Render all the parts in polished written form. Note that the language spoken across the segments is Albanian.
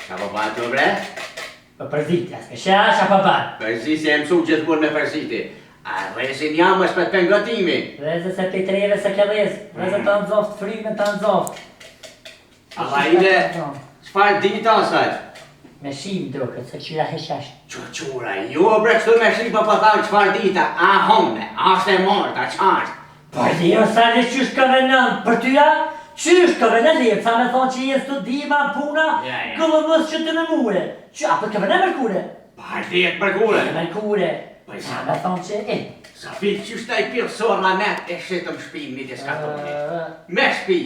Qa po ba të bre? Për përzitja, s'ke qa po ba? Përzi se e mësu gjithmur me përziti. A rezin jam është për pëngotimi. Reze se pitreve se ke rez. Reze të nëzoft, frime të nëzoft. A ba ide, qfar dita asaj? Me shim duket, se qyra heshash. Qura, ju bre kështu me shim për thamë qfar dita. A hone, ashtë e morta, qartë. Po jo sa në qysh ka venën për tyja? Qysh ka venën lirë, sa me thonë që jes të dima puna, këllë mësë që të në mure. A për ka venën mërkure? Pa dhjetë mërkure. Mërkure. Sa me thonë që e. Sa fil qysh taj pirë sorë net e shetëm shpim një diskatonit. Me shpi,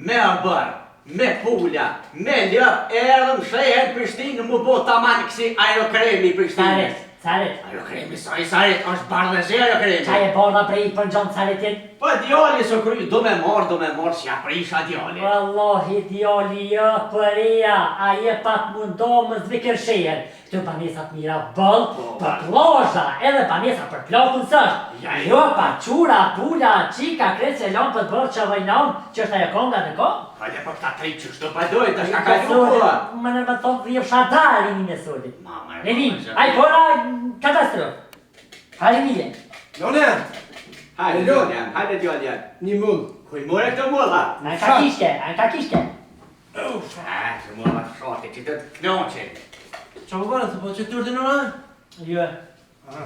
me abër, me pula, me ljëp, erdhëm shrejen Prishtinë mu bo taman kësi aerokremi Prishtinës. Caret. Aerokremi, saret, është bardhëzhe aerokremi. Qaj e borda prej për në gjonë caretin? Po djali së kry, do me marë, si a prisha djali. Wallahi djali jo përia, a je pak mundo më zvikërsherë. Këtu panesat mira bëll, për plazha, edhe panesat për plakun sështë. Jo pa qura, pula, qika, kretë se lonë për të bërë që vajnon, që është ajo konga në kohë. Pa dhe për këta tri që shtë përdoj, të shka ka gjukua. Më në më thonë dhjë fshadari një solit. Lenin, aj pora katastrof. Hali mije. Lone! Hajde djalljan. Një mull. Kuj more këtë mulla? Në ka kishke. Që mulla të shate, që të të knoqe. Qa po bërë të po që të urdinora? Jo,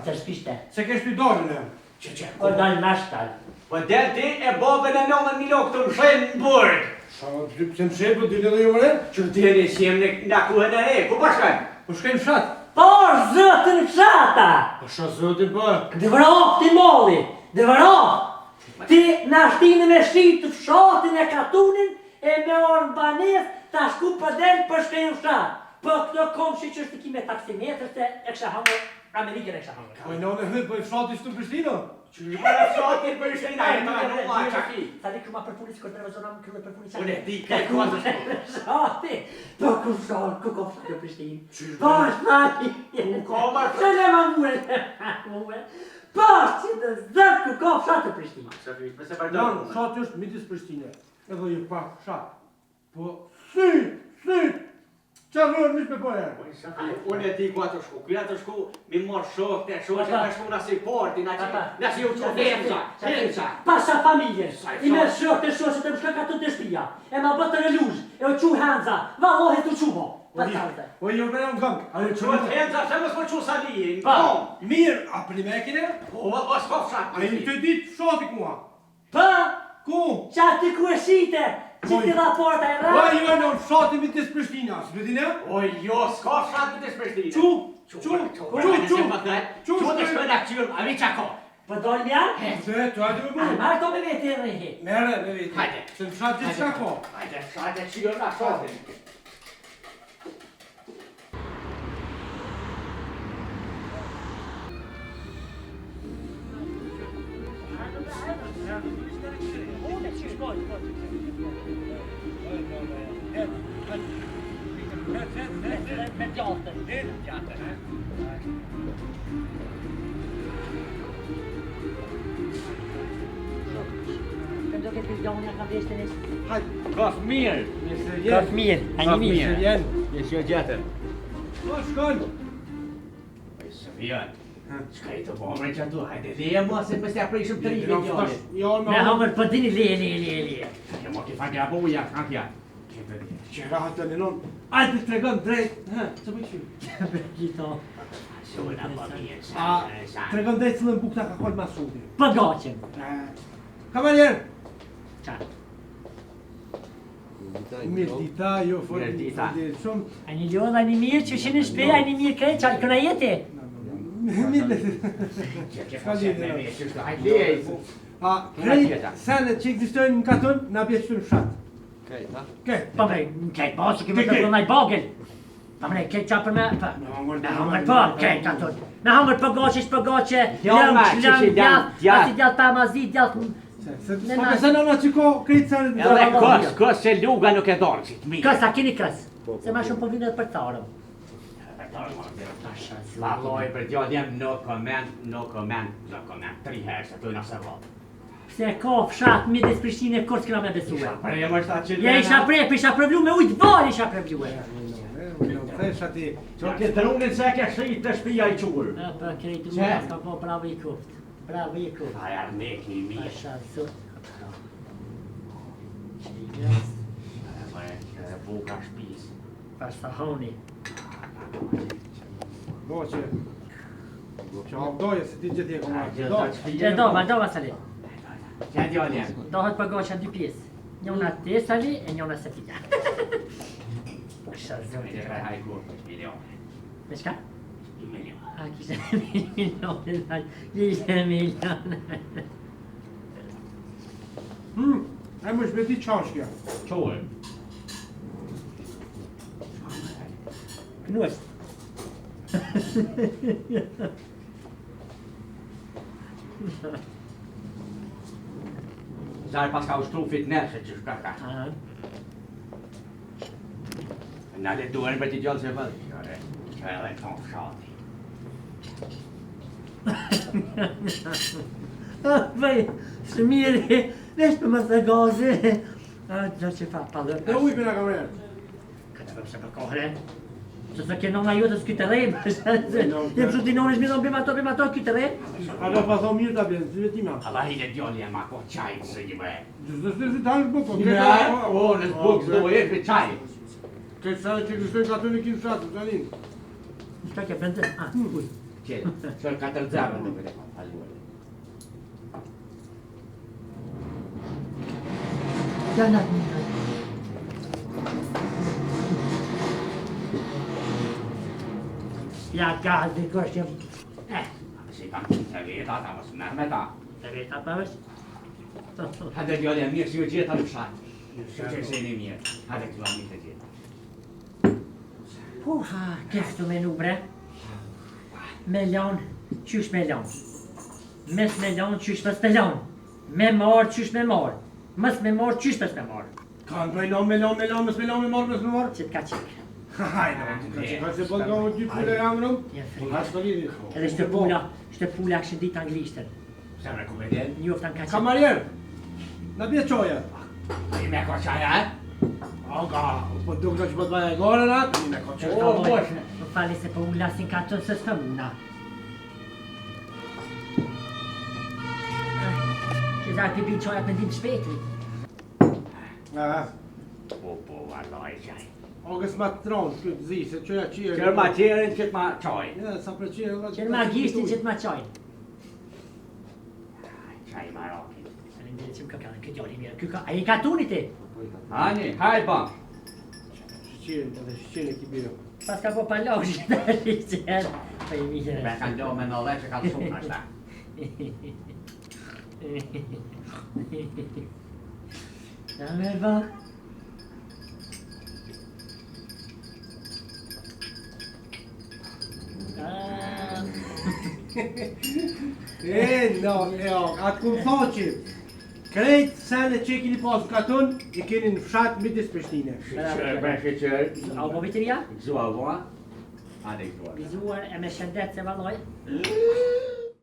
të shpishte. Se kesh të dorën e? Që. O dalë mashtal. Po del ti e babën e 9 milo këtë më shenë në burg. Qa pëse më shenë për dile dhe jo mëre? Që të tjeni si jem në kuhën e re, ku përshkajnë? Po shkajnë fshat? Por zëtën fshata! Po shë zëtin po? Dëvërof ti molli, dëvërof! Ti në ashtinë me shqitë fshatin e katunin e me orën banes ta shku për del për shkajnë fshat. Po këto komshi që është ki me taksimetrës e kësha hangër, Amerikën e kësha hangër. Po i nane hëtë, po i fshati shtë në Prishtinë? Që një për fshatin për shkajnë e ta në ma qaki. Sa di këma për punis kër dreve zonë më kërë për punis qaki. Unë e di kaj ku atë shku. Shati, po ku shkallë, ku kom shkallë në Prishtinë. Po shkallë, Ku koma që ne ma mure. Po që të zërë ku kom shkallë në Prishtinë. Shafi, me se Janë, përdojnë. fshati është midis Prishtinë. Edhe ju pak fshat. Po, syt! Qa rrën mish me pojë? Unë e di ku atë shku, kuj atë shku mi marrë shok, të shok që me shku nësi porti, nësi ju që heqa. Pasha familjes, i me shok të shok që të më shka ka të të shpia, e ma bëtë në lush, e o qu Hanza, vallohet të qubo. O jo me në gëmë, a ju Që të henca, që më s'po qu sali, në Pa. kom. Mirë, a për një me kine? Po, o s'ko fshat. A ju të ditë fshati mua? Pa, Ku? qa ti ku e shite, që ti raporta e Po ra. ju e në fshati midis Prishtina, së përdi ne? O jo, s'ko fshat në të shpeshtinë. Qu Që të shkoj në akqyrë, a vi qako. Po dojnë mjanë? Se, të hajde me A mu. marrë to me vete e rrihi. Mere, me veti. Hajde. Se në fshat gjithë shka ko. Hajde, fshat e qyrë në shatin. Me djatën. Këndo këtë vizionë në kam veshtë nështë. Hajde. Kaf mirë. Kaf mirë, a një mirë. Jenë. Jesë jo gjetër. Po shkon. Po i së vjen. Qka i të bomre që tu, hajde leje mua se me se aprishëm të rime djali. Jo, Me hamër për dini le. Që mo ki faqe apo uja, kakja. Që rahat të nënon. Ajde të tregon drejt. Që për qyrë? Gjitho. Shona po mirë, A, tregon drejt cëllën bukta ka kollë masudi. Për gaqen. Kavaljer. Qa? Mirë dita, jo fort. Mirë dita. Shumë. A një lodha një mirë që shenë shpe, a një mirë krejt, qa këna jeti? Mirë. Ka lidhje me që shto, hajde leje. A, krejt, senet që ekzistojnë në katon, na bje që në fshat. Kejt. Pa mre, kejt basë, kemi të përnaj bagel. Pa mre, kejt qa për me, pa. Me hamër për, kejt aton. Me hamër për gaqe, shpër gaqe, lëmë, djallë pa mazi, djallë... Pa se nëna që ko krejt senet. Edhe kës që luga nuk e dorë që të mirë. Kës, a kini kës? Se ma shumë po vinë edhe për tarëm. Valloj për t'jo djem no comment, 3 herë se tu nëse vallë. Se ka fshat midis Prishtinë e Kurs këna me besue. Për e më shta që... Ja isha prep, isha prevlu me ujtë barë isha prevlu e. thesh ati. Që ke trunin se ke shrit të shpia I qurë. Për krejtë unë s'ka po bravo I kuft. Bravo I kuft. A jarë meki I mirë. Pasha zot. E buka shpis. Pasha honi. Do që... Që avdoje se ti gjithje kom marrë. Do. Që do Sali. Që djallja. Dohet për goqa dy pjesë. Njona te Sali e njona Sefia. Pasha zot. Me që hajku, milion. Me shka? Milion. A kishe milion. Ai më shbeti qashkja. Qurë. Knues. Zari pas ka ushtru fitnese që shkaka. Në le duhen për t'i gjallë se vëllë. Që edhe të në fshati. Vaj, shmiri, vesh për më të gazi. Gjo që fa palë. Dhe ujë për nga kamerë. Këtë për se për kohre. Që se ke nona ju të s'ky të rejmë. Jem që t'i nonish mi thonë bim ato ky të rejmë. A do pa thonë mirë t'a bjenë, si vetima. Allah I le djallë e ma ko qajnë se një me. Gjithë të si talë buko. O, në zbuk s'do e për qajnë. Këtë sa që kështoj ka të në kinë shatë, të alin. Në shka ke bëndë? Uj. Qëllë, qëllë 4 zarë në vëre. Gjanat një. Ja gazi kështë jem. Si kam të veta, ta mos mërë me ta. Të veta përës? Hajde djallë e mirë si u gjitha në fshatë. Që se një mirë. Hajde këtu a mirë të gjitha. Puha, kështu menu bre. Melion, qysh melion. Mes melion, qysh pës melion. Me marë, qysh me marë. Mës me marë, qysh pës me marë. Kanë për mës me marë. Që t'ka qik. Hajde, ka se bëllë ka më dy pule e amërëm. Hajde të lidi. Edhe shte pula kështë ditë anglishtën. Se mre ku me djenë? Njoftan ka qik. Kamarjer, në bje qoja. I me ko qaja, e? Aga, po dukë që po të baja e gore në atë, i me ko Që qoja. ka O, boj, boshne. më fali se po ulasin ka tënë se s'ka muna. Që zarë pi bin qojat me dim shpeti. Po, Allah I qaj. Ogës ma të tronë, këtë zi, se qoja qia. Qërë ma qerin, qëtë ma qaj. Ja, sa për qia. Qërë ma gishtin që t'ma qojnë. Qaj Marokin. Falemderit që më ka kanë këtë joli mirë. A I ka tunit e? Ani, hajde ba. Shqenë, edhe shqenë e kibirë. Pas ka po palosh të rishqen. Po I mirë. Me kanë do me në dhe që ka të shumë ashta. Ja me ba. No, atë ku më thoqi. Krejt sene që keni pasur katun, I keni në fshat midis Prishtine. Shqeqër. A u po vitëria? Gëzua, ua. Hajde, gëzua. Bizuar e me shëndet se valoj.